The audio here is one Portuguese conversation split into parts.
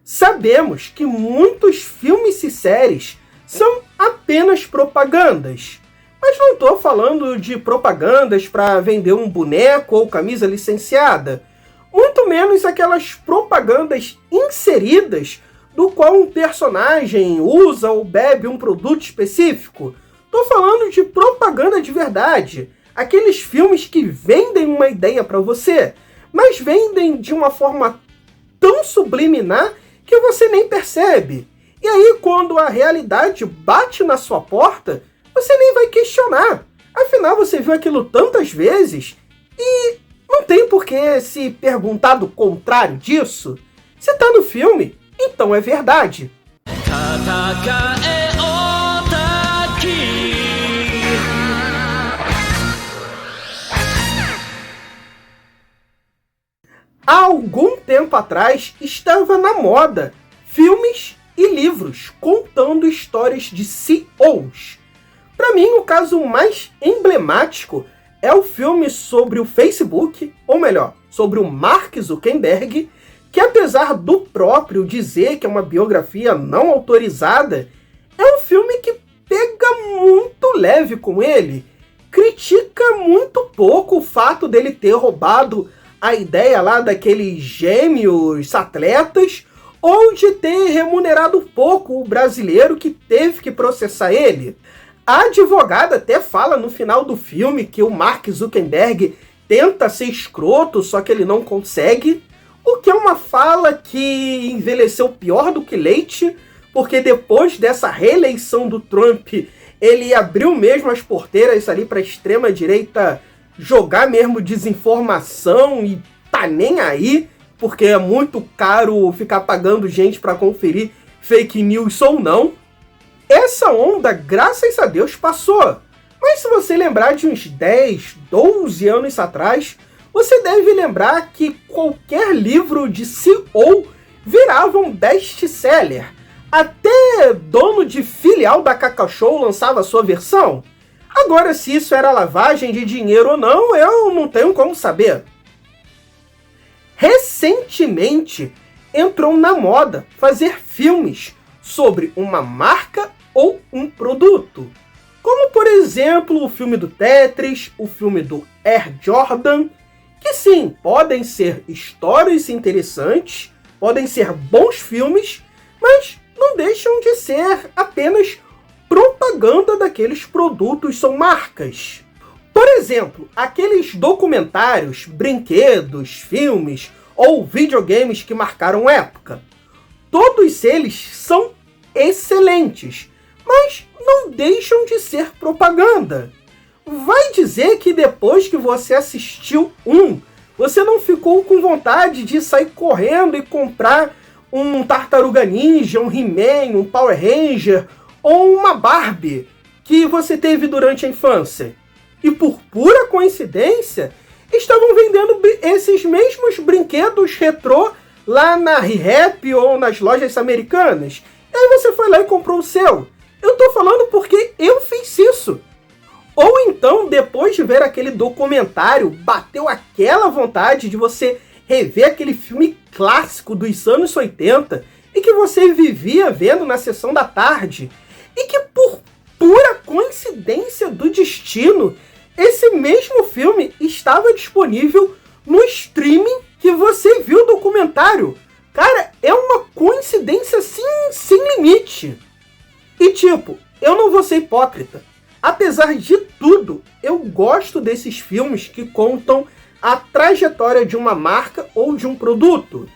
Sabemos que muitos filmes e séries são apenas propagandas. Mas não estou falando de propagandas para vender um boneco ou camisa licenciada. Muito menos aquelas propagandas inseridas do qual um personagem usa ou bebe um produto específico. Estou falando de propaganda de verdade. Aqueles filmes que vendem uma ideia para você, mas vendem de uma forma tão subliminar que você nem percebe. E aí, quando a realidade bate na sua porta, você nem vai questionar. Afinal, você viu aquilo tantas vezes e não tem por que se perguntar do contrário disso. Se tá no filme, então é verdade. Há algum tempo atrás, estava na moda filmes e livros contando histórias de CEOs. Para mim, o caso mais emblemático é o filme sobre o Facebook, ou melhor, sobre o Mark Zuckerberg, que apesar do próprio dizer que é uma biografia não autorizada, é um filme que pega muito leve com ele, critica muito pouco o fato dele ter roubado a ideia lá daqueles gêmeos atletas, ou de ter remunerado pouco o brasileiro que teve que processar ele. A advogada até fala no final do filme que o Mark Zuckerberg tenta ser escroto, só que ele não consegue, o que é uma fala que envelheceu pior do que leite, porque depois dessa reeleição do Trump, ele abriu mesmo as porteiras ali para a extrema-direita jogar mesmo desinformação e tá nem aí, porque é muito caro ficar pagando gente para conferir fake news ou não. Essa onda, graças a Deus, passou. Mas se você lembrar de uns 10, 12 anos atrás, você deve lembrar que qualquer livro de CEO virava um best-seller. Até dono de filial da Cacau Show lançava sua versão. Agora, se isso era lavagem de dinheiro ou não, eu não tenho como saber. Recentemente, entrou na moda fazer filmes sobre uma marca ou um produto. Como, por exemplo, o filme do Tetris, o filme do Air Jordan, que sim, podem ser histórias interessantes, podem ser bons filmes, mas não deixam de ser apenas propaganda daqueles produtos, são marcas. Por exemplo, aqueles documentários, brinquedos, filmes ou videogames que marcaram época. Todos eles são excelentes, mas não deixam de ser propaganda. Vai dizer que depois que você assistiu você não ficou com vontade de sair correndo e comprar um Tartaruga Ninja, um He-Man, um Power Ranger ou uma Barbie que você teve durante a infância. E por pura coincidência, estavam vendendo esses mesmos brinquedos retrô lá na ReHap ou nas lojas americanas. E aí você foi lá e comprou o seu. Eu tô falando porque eu fiz isso. Ou então, depois de ver aquele documentário, bateu aquela vontade de você rever aquele filme clássico dos anos 80 e que você vivia vendo na sessão da tarde. E que por pura coincidência do destino, esse mesmo filme estava disponível no streaming que você viu o documentário. Cara, é uma coincidência assim, sem limite. E tipo, eu não vou ser hipócrita. Apesar de tudo, eu gosto desses filmes que contam a trajetória de uma marca ou de um produto.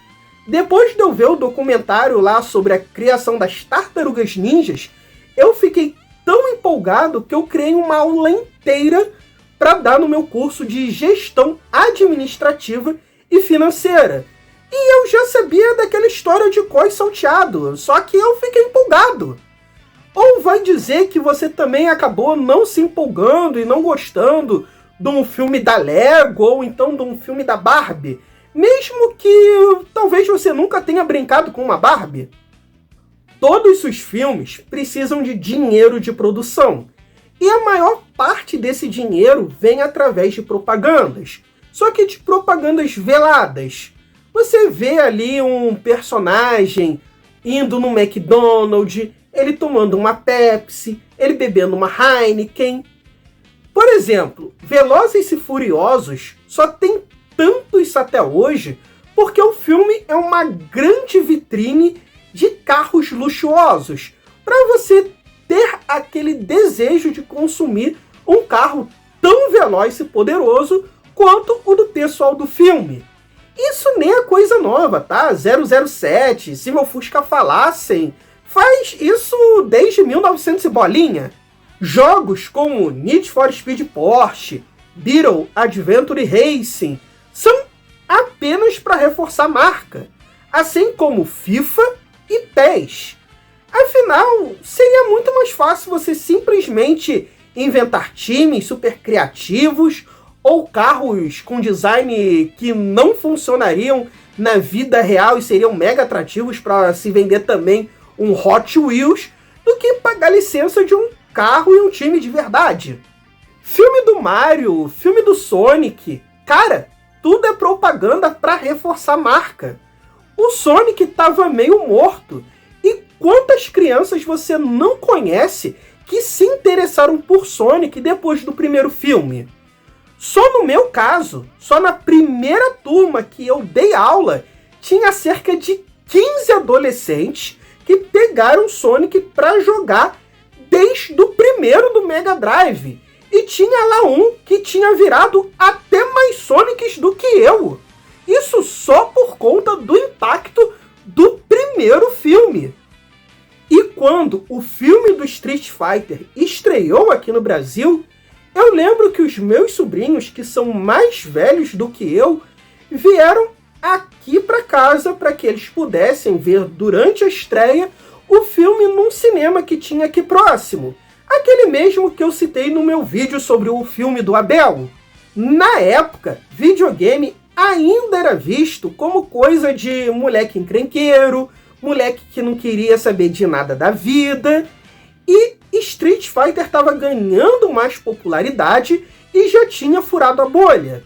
Depois de eu ver o documentário lá sobre a criação das Tartarugas Ninjas, eu fiquei tão empolgado que eu criei uma aula inteira para dar no meu curso de gestão administrativa e financeira. E eu já sabia daquela história de cós salteado, só que eu fiquei empolgado. Ou vai dizer que você também acabou não se empolgando e não gostando de um filme da Lego ou então de um filme da Barbie, mesmo que talvez você nunca tenha brincado com uma Barbie? Todos os filmes precisam de dinheiro de produção, e a maior parte desse dinheiro vem através de propagandas, só que de propagandas veladas. você vê ali um personagem indo no McDonald's, ele tomando uma Pepsi, ele bebendo uma Heineken. Por exemplo, Velozes e Furiosos só tem tanto isso até hoje porque o filme é uma grande vitrine de carros luxuosos, para você ter aquele desejo de consumir um carro tão veloz e poderoso quanto o do pessoal do filme. Isso nem é coisa nova, tá? 007, Se Meu Fusca Falassem, faz isso desde 1900 e bolinha. Jogos como Need for Speed Porsche, Beetle Adventure Racing são apenas para reforçar a marca, assim como FIFA e PES. Afinal, seria muito mais fácil você simplesmente inventar times super criativos ou carros com design que não funcionariam na vida real e seriam mega atrativos para se vender também um Hot Wheels, do que pagar licença de um carro e um time de verdade. Filme do Mario, filme do Sonic, cara, tudo é propaganda para reforçar a marca. O Sonic estava meio morto. E quantas crianças você não conhece que se interessaram por Sonic depois do primeiro filme? Só no meu caso, só na primeira turma que eu dei aula, tinha cerca de 15 adolescentes que pegaram Sonic para jogar desde o primeiro do Mega Drive. E tinha lá um que tinha virado até mais Sonics do que eu. Isso só por conta do impacto do primeiro filme. E quando o filme do Street Fighter estreou aqui no Brasil, eu lembro que os meus sobrinhos, que são mais velhos do que eu, vieram aqui para casa para que eles pudessem ver durante a estreia o filme num cinema que tinha aqui próximo. Aquele mesmo que eu citei no meu vídeo sobre o filme do Abel. Na época, videogame ainda era visto como coisa de moleque encrenqueiro, moleque que não queria saber de nada da vida, e Street Fighter estava ganhando mais popularidade e já tinha furado a bolha.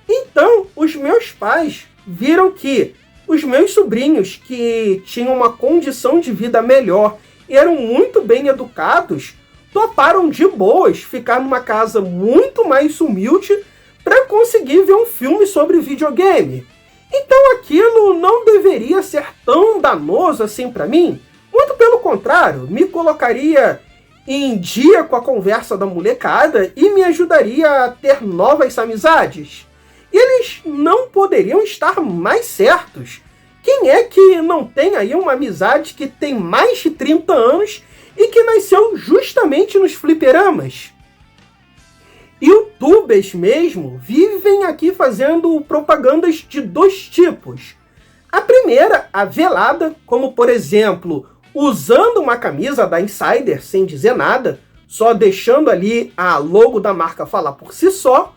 Então, os meus pais viram que os meus sobrinhos, que tinham uma condição de vida melhor e eram muito bem educados, toparam de boas ficar numa casa muito mais humilde para conseguir ver um filme sobre videogame. Então aquilo não deveria ser tão danoso assim para mim. Muito pelo contrário, me colocaria em dia com a conversa da molecada e me ajudaria a ter novas amizades. E eles não poderiam estar mais certos. Quem é que não tem aí uma amizade que tem mais de 30 anos e que nasceu justamente nos fliperamas? YouTubers mesmo vivem aqui fazendo propagandas de dois tipos. A primeira, a velada, como por exemplo, usando uma camisa da Insider sem dizer nada, só deixando ali a logo da marca falar por si só,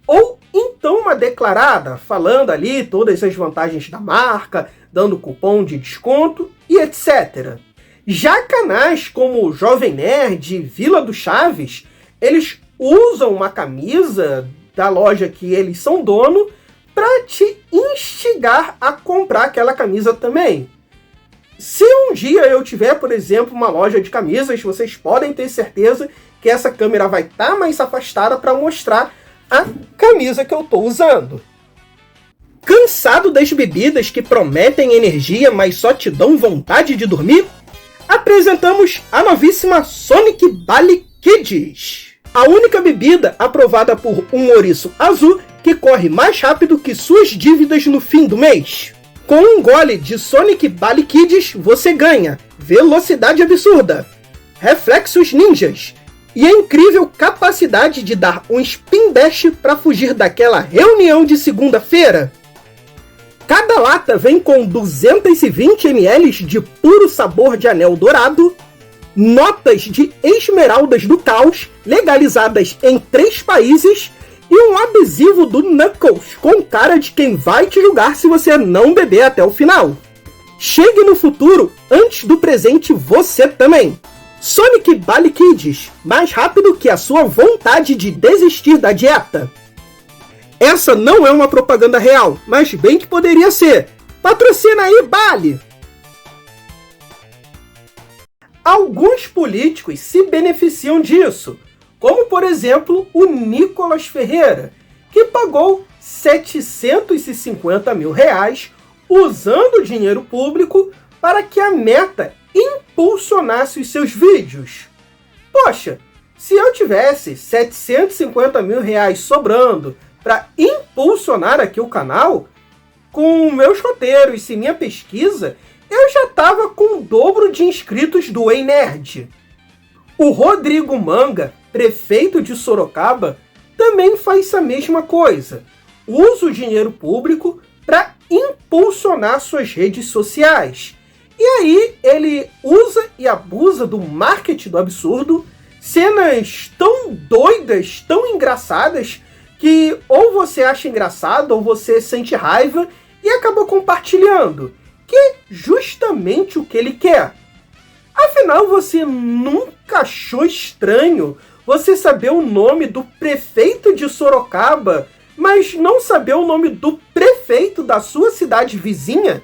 ou então uma declarada, falando ali todas as vantagens da marca, dando cupom de desconto e etc. Já canais como Jovem Nerd, Vila do Chaves, eles usam uma camisa da loja que eles são dono para te instigar a comprar aquela camisa também. Se um dia eu tiver, por exemplo, uma loja de camisas, vocês podem ter certeza que essa câmera vai estar mais afastada para mostrar a camisa que eu estou usando. Cansado das bebidas que prometem energia, mas só te dão vontade de dormir? Apresentamos a novíssima Sonic Bally Kids. A única bebida aprovada por um ouriço azul que corre mais rápido que suas dívidas no fim do mês. Com um gole de Sonic Bally Kids, você ganha velocidade absurda, reflexos ninjas e a incrível capacidade de dar um spin dash para fugir daquela reunião de segunda-feira. Cada lata vem com 220 ml de puro sabor de anel dourado, notas de esmeraldas do caos, legalizadas em 3 países, e um adesivo do Knuckles com cara de quem vai te julgar se você não beber até o final. Chegue no futuro antes do presente você também. Sonic Bally Kids, mais rápido que a sua vontade de desistir da dieta. Essa não é uma propaganda real, mas bem que poderia ser. Patrocina aí, Bali! Alguns políticos se beneficiam disso, como por exemplo o Nicolas Ferreira, que pagou R$750 mil usando dinheiro público para que a Meta impulsionasse os seus vídeos. Poxa, se eu tivesse R$750 mil sobrando para impulsionar aqui o canal, com meus roteiros e minha pesquisa, eu já estava com o dobro de inscritos do Ei Nerd. O Rodrigo Manga, prefeito de Sorocaba, também faz a mesma coisa. Usa o dinheiro público para impulsionar suas redes sociais. E aí ele usa e abusa do marketing do absurdo, cenas tão doidas, tão engraçadas, que ou você acha engraçado ou você sente raiva e acaba compartilhando, que é justamente o que ele quer. Afinal, você nunca achou estranho você saber o nome do prefeito de Sorocaba, mas não saber o nome do prefeito da sua cidade vizinha?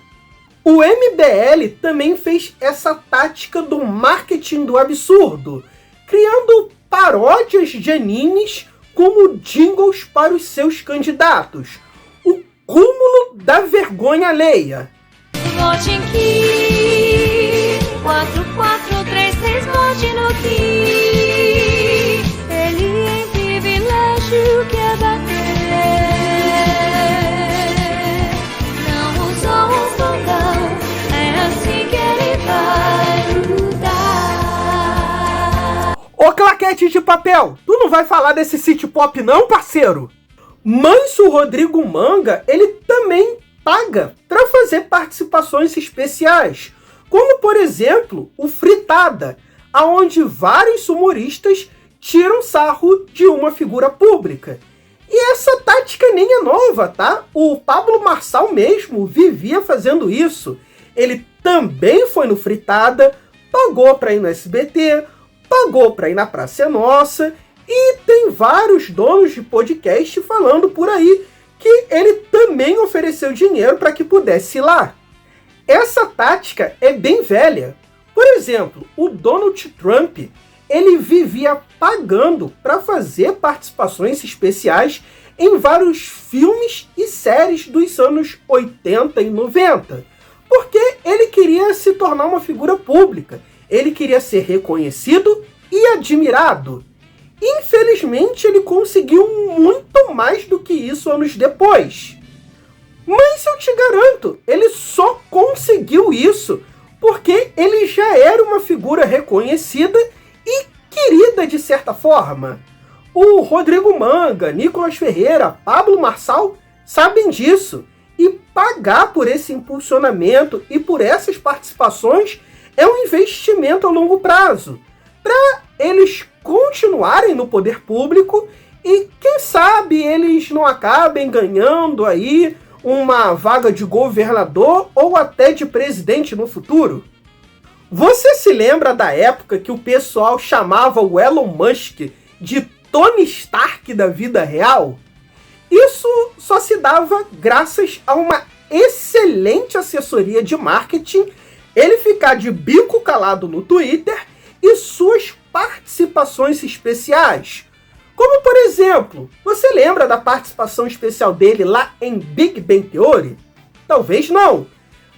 O MBL também fez essa tática do marketing do absurdo, criando paródias de animes como jingles para os seus candidatos. O cúmulo da vergonha alheia. Vote em Ki, 4436, vote no Ki. Ele em privilégio quer bater. Não usou o fogão, é assim que ele vai lutar. Ô claquete de papel, tu não vai falar desse city pop não, parceiro? Mas o Rodrigo Manga, ele também paga para fazer participações especiais, como por exemplo o Fritada, aonde vários humoristas tiram sarro de uma figura pública. E essa tática nem é nova, tá? O Pablo Marçal mesmo vivia fazendo isso. Ele também foi no Fritada, pagou para ir no SBT, pagou para ir na Praça é Nossa, e tem vários donos de podcast falando por aí que ele também ofereceu dinheiro para que pudesse ir lá. Essa tática é bem velha. Por exemplo, o Donald Trump, ele vivia pagando para fazer participações especiais em vários filmes e séries dos anos 80 e 90, porque ele queria se tornar uma figura pública, ele queria ser reconhecido e admirado. Infelizmente, ele conseguiu muito mais do que isso anos depois. Mas eu te garanto, ele só conseguiu isso porque ele já era uma figura reconhecida e querida de certa forma. O Rodrigo Manga, Nicolas Ferreira, Pablo Marçal sabem disso. E pagar por esse impulsionamento e por essas participações é um investimento a longo prazo, para eles continuarem no poder público e, quem sabe, eles não acabem ganhando aí uma vaga de governador ou até de presidente no futuro. Você se lembra da época que o pessoal chamava o Elon Musk de Tony Stark da vida real? Isso só se dava graças a uma excelente assessoria de marketing, ele ficar de bico calado no Twitter e suas participações especiais. Como, por exemplo, você lembra da participação especial dele lá em Big Bang Theory? Talvez não.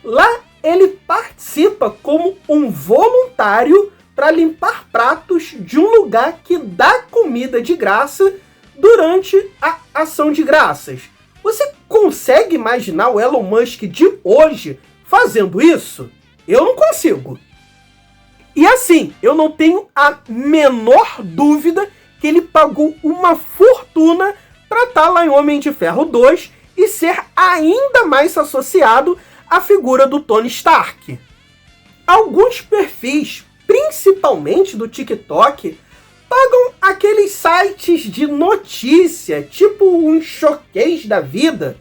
Lá ele participa como um voluntário para limpar pratos de um lugar que dá comida de graça durante a ação de graças. Você consegue imaginar o Elon Musk de hoje fazendo isso? Eu não consigo. E assim, eu não tenho a menor dúvida que ele pagou uma fortuna para estar lá em Homem de Ferro 2 e ser ainda mais associado à figura do Tony Stark. Alguns perfis, principalmente do TikTok, pagam aqueles sites de notícia, tipo um Showcase da vida,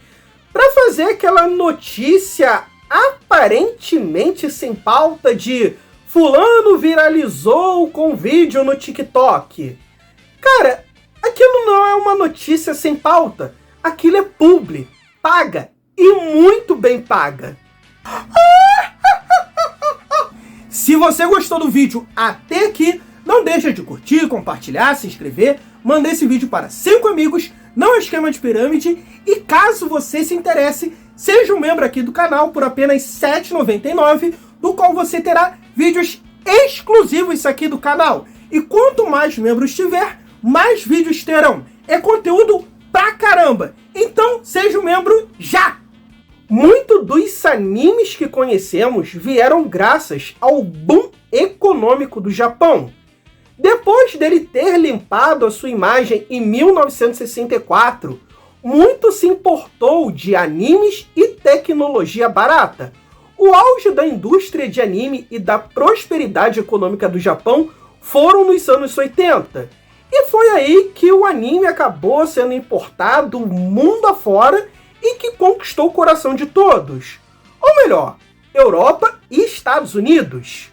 para fazer aquela notícia aparentemente sem pauta de fulano viralizou com vídeo no TikTok. Cara, aquilo não é uma notícia sem pauta. aquilo é publi, paga e muito bem paga. Se você gostou do vídeo até aqui, não deixa de curtir, compartilhar, se inscrever, manda esse vídeo para 5 amigos, não é esquema de pirâmide, e caso você se interesse, seja um membro aqui do canal por apenas R$ 7,99, do qual você terá vídeos exclusivos aqui do canal. E quanto mais membros tiver, mais vídeos terão. É conteúdo pra caramba. Então, seja um membro já! Muito dos animes que conhecemos vieram graças ao boom econômico do Japão. Depois dele ter limpado a sua imagem em 1964, muito se importou de animes e tecnologia barata. O auge da indústria de anime e da prosperidade econômica do Japão foram nos anos 80. E foi aí que o anime acabou sendo importado mundo afora e que conquistou o coração de todos. Ou melhor, Europa e Estados Unidos.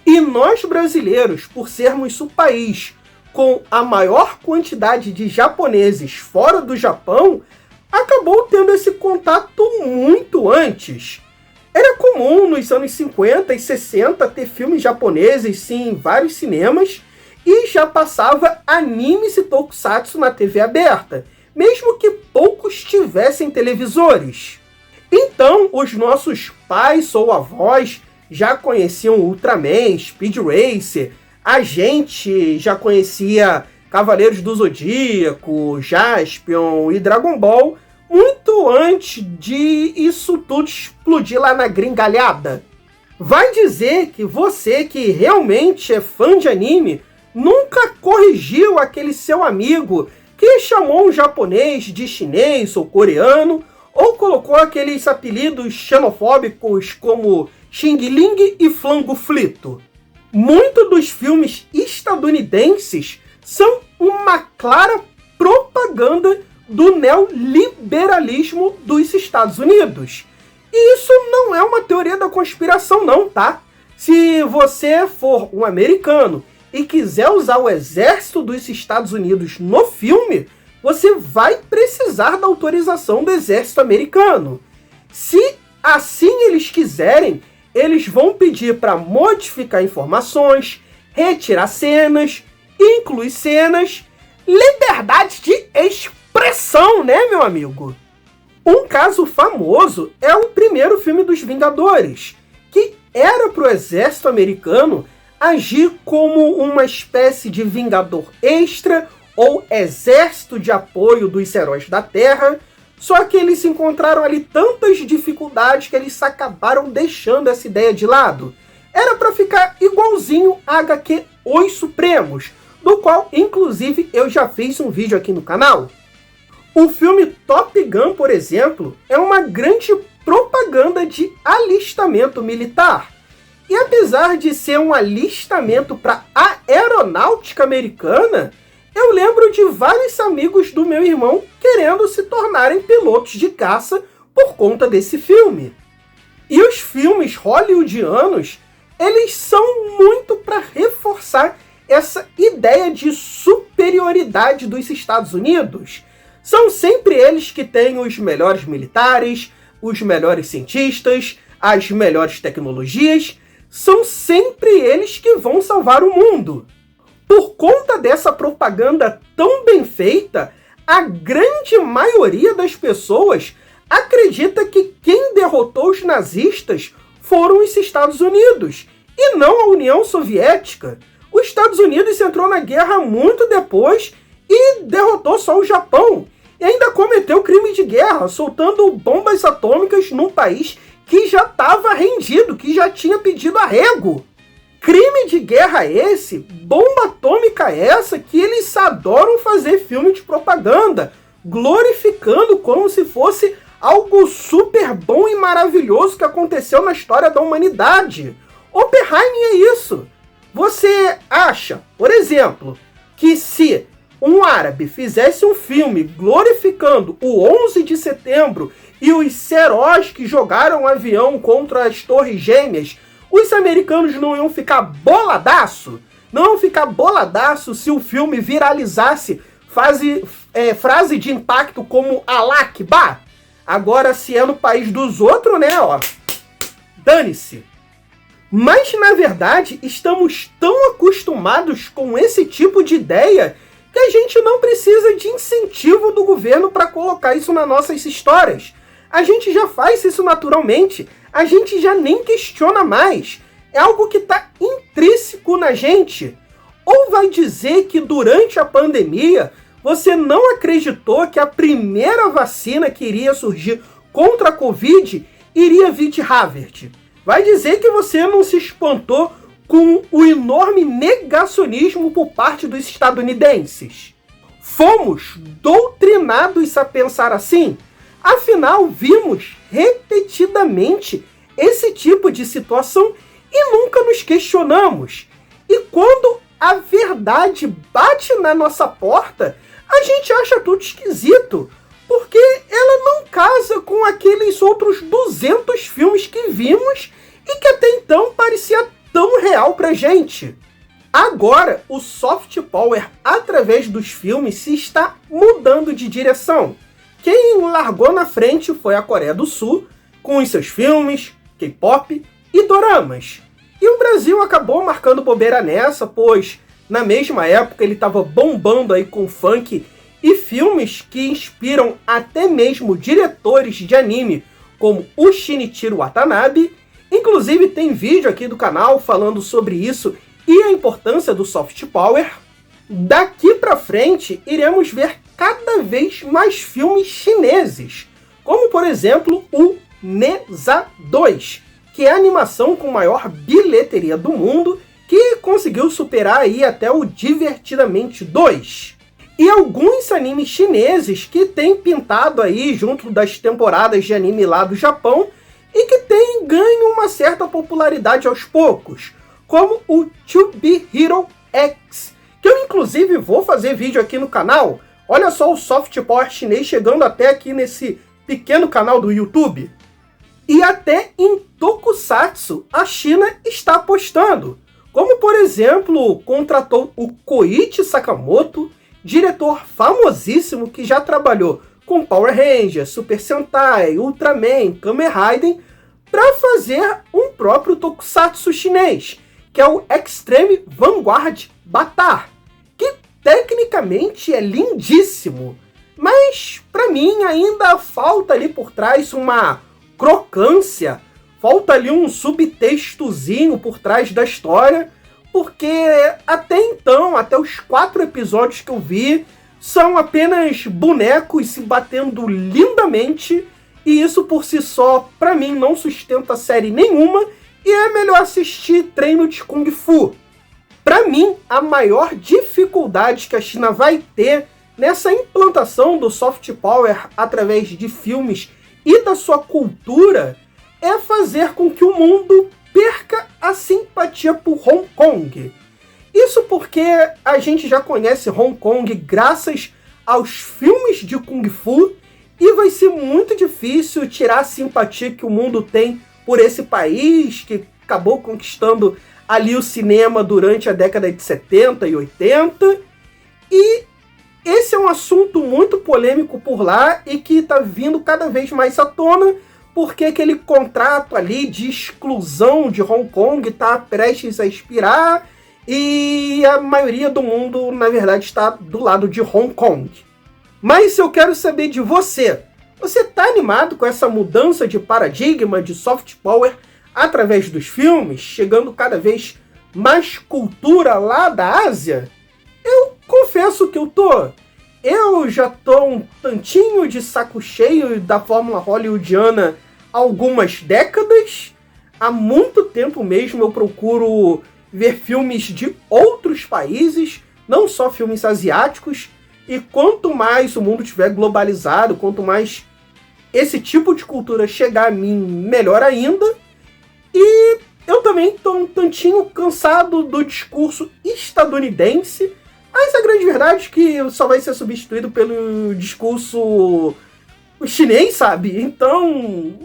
E nós brasileiros, por sermos o país com a maior quantidade de japoneses fora do Japão, acabou tendo esse contato muito antes. Era comum nos anos 50 e 60 ter filmes japoneses sim, em vários cinemas, e já passava animes e tokusatsu na TV aberta, mesmo que poucos tivessem televisores. Então, os nossos pais ou avós já conheciam Ultraman, Speed Racer, a gente já conhecia Cavaleiros do Zodíaco, Jaspion e Dragon Ball, muito antes de isso tudo explodir lá na gringalhada. Vai dizer que você que realmente é fã de anime nunca corrigiu aquele seu amigo que chamou um japonês de chinês ou coreano, ou colocou aqueles apelidos xenofóbicos como Xing Ling e Flango Flito. Muitos dos filmes estadunidenses são uma clara propaganda do neoliberalismo dos Estados Unidos. E isso não é uma teoria da conspiração não, tá? Se você for um americano e quiser usar o exército dos Estados Unidos no filme, você vai precisar da autorização do exército americano. Se assim eles quiserem, eles vão pedir para modificar informações, retirar cenas, incluir cenas, liberdade de expressão, né, meu amigo? Um caso famoso é o primeiro filme dos Vingadores, que era para o exército americano agir como uma espécie de vingador extra ou exército de apoio dos heróis da Terra, só que eles encontraram ali tantas dificuldades que eles acabaram deixando essa ideia de lado. Era para ficar igualzinho a HQ Os Supremos, do qual inclusive eu já fiz um vídeo aqui no canal. O filme Top Gun, por exemplo, é uma grande propaganda de alistamento militar. E apesar de ser um alistamento para a aeronáutica americana, eu lembro de vários amigos do meu irmão querendo se tornarem pilotos de caça por conta desse filme. E os filmes hollywoodianos, eles são muito para reforçar essa ideia de superioridade dos Estados Unidos. São sempre eles que têm os melhores militares, os melhores cientistas, as melhores tecnologias. São sempre eles que vão salvar o mundo. Por conta dessa propaganda tão bem feita, a grande maioria das pessoas acredita que quem derrotou os nazistas foram os Estados Unidos, e não a União Soviética. Os Estados Unidos entrou na guerra muito depois e derrotou só o Japão, e ainda cometeu crime de guerra, soltando bombas atômicas num país que já estava rendido, que já tinha pedido arrego. Crime de guerra esse, bomba atômica essa, que eles adoram fazer filme de propaganda, glorificando como se fosse algo super bom e maravilhoso que aconteceu na história da humanidade. Oppenheimer é isso. Você acha, por exemplo, que se um árabe fizesse um filme glorificando o 11 de setembro e os heróis que jogaram um avião contra as Torres Gêmeas, os americanos não iam ficar boladaço? Não iam ficar boladaço se o filme viralizasse frase de impacto como Allah Akbar. Agora, se é no país dos outros, né, ó, dane-se. Mas, na verdade, estamos tão acostumados com esse tipo de ideia que a gente não precisa de incentivo do governo para colocar isso nas nossas histórias. A gente já faz isso naturalmente, a gente já nem questiona mais. É algo que está intrínseco na gente. Ou vai dizer que durante a pandemia você não acreditou que a primeira vacina que iria surgir contra a Covid iria vir de Harvard? Vai dizer que você não se espantou com o enorme negacionismo por parte dos estadunidenses? Fomos doutrinados a pensar assim? Afinal, vimos repetidamente esse tipo de situação e nunca nos questionamos. E quando a verdade bate na nossa porta, a gente acha tudo esquisito, porque ela não casa com aqueles outros 200 filmes que vimos e que até então parecia tão real pra gente. Agora, o soft power através dos filmes se está mudando de direção. Quem largou na frente foi a Coreia do Sul, com os seus filmes, K-pop e doramas. E o Brasil acabou marcando bobeira nessa, pois na mesma época ele estava bombando aí com funk e filmes que inspiram até mesmo diretores de anime, como o Shinichiro Watanabe. Inclusive tem vídeo aqui do canal falando sobre isso e a importância do soft power. Daqui pra frente iremos ver cada vez mais filmes chineses, como por exemplo o Neza 2, que é a animação com maior bilheteria do mundo, que conseguiu superar aí até o Divertidamente 2. E alguns animes chineses que têm pintado aí junto das temporadas de anime lá do Japão e que têm ganho uma certa popularidade aos poucos, como o To Be Hero X, que eu inclusive vou fazer vídeo aqui no canal. Olha só o soft power chinês chegando até aqui nesse pequeno canal do YouTube. E até em Tokusatsu a China está apostando, como por exemplo contratou o Koichi Sakamoto, diretor famosíssimo que já trabalhou com Power Rangers, Super Sentai, Ultraman, Kamen Rider, para fazer um próprio tokusatsu chinês, que é o Extreme Vanguard Batar, que tecnicamente é lindíssimo, mas para mim ainda falta ali por trás uma crocância, falta ali um subtextozinho por trás da história, porque até então, até os 4 episódios que eu vi, são apenas bonecos se batendo lindamente, e isso por si só, pra mim, não sustenta série nenhuma, e é melhor assistir treino de Kung Fu. Pra mim, a maior dificuldade que a China vai ter nessa implantação do soft power através de filmes e da sua cultura é fazer com que o mundo perca a simpatia por Hong Kong. Isso porque a gente já conhece Hong Kong graças aos filmes de Kung Fu e vai ser muito difícil tirar a simpatia que o mundo tem por esse país que acabou conquistando ali o cinema durante a década de 70 e 80. E esse é um assunto muito polêmico por lá e que está vindo cada vez mais à tona, porque aquele contrato ali de exclusão de Hong Kong está prestes a expirar e a maioria do mundo, na verdade, está do lado de Hong Kong. Mas eu quero saber de você. Você está animado com essa mudança de paradigma de soft power através dos filmes, chegando cada vez mais cultura lá da Ásia? Eu confesso que eu tô. Eu já tô um tantinho de saco cheio da fórmula hollywoodiana há algumas décadas. Há muito tempo mesmo eu procuro ver filmes de outros países, não só filmes asiáticos. E quanto mais o mundo estiver globalizado, quanto mais esse tipo de cultura chegar a mim, melhor ainda. E eu também estou um tantinho cansado do discurso estadunidense, mas a grande verdade é que só vai ser substituído pelo discurso chinês, sabe? Então,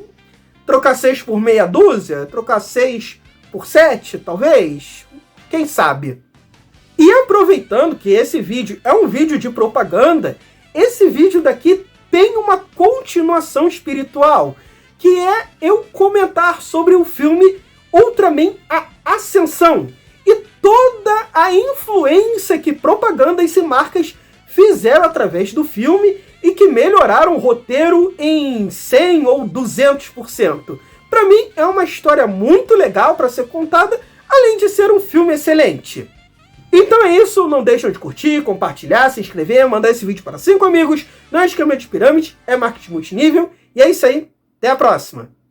trocar 6 por meia dúzia, trocar 6 por 7, talvez, quem sabe? E aproveitando que esse vídeo é um vídeo de propaganda, esse vídeo daqui tem uma continuação espiritual, que é eu comentar sobre o filme Ultraman A Ascensão e toda a influência que propagandas e marcas fizeram através do filme e que melhoraram o roteiro em 100 ou 200%. Para mim é uma história muito legal para ser contada, além de ser um filme excelente. Então é isso, não deixam de curtir, compartilhar, se inscrever, mandar esse vídeo para 5 amigos. Não é esquema de pirâmide, é marketing multinível. E é isso aí, até a próxima!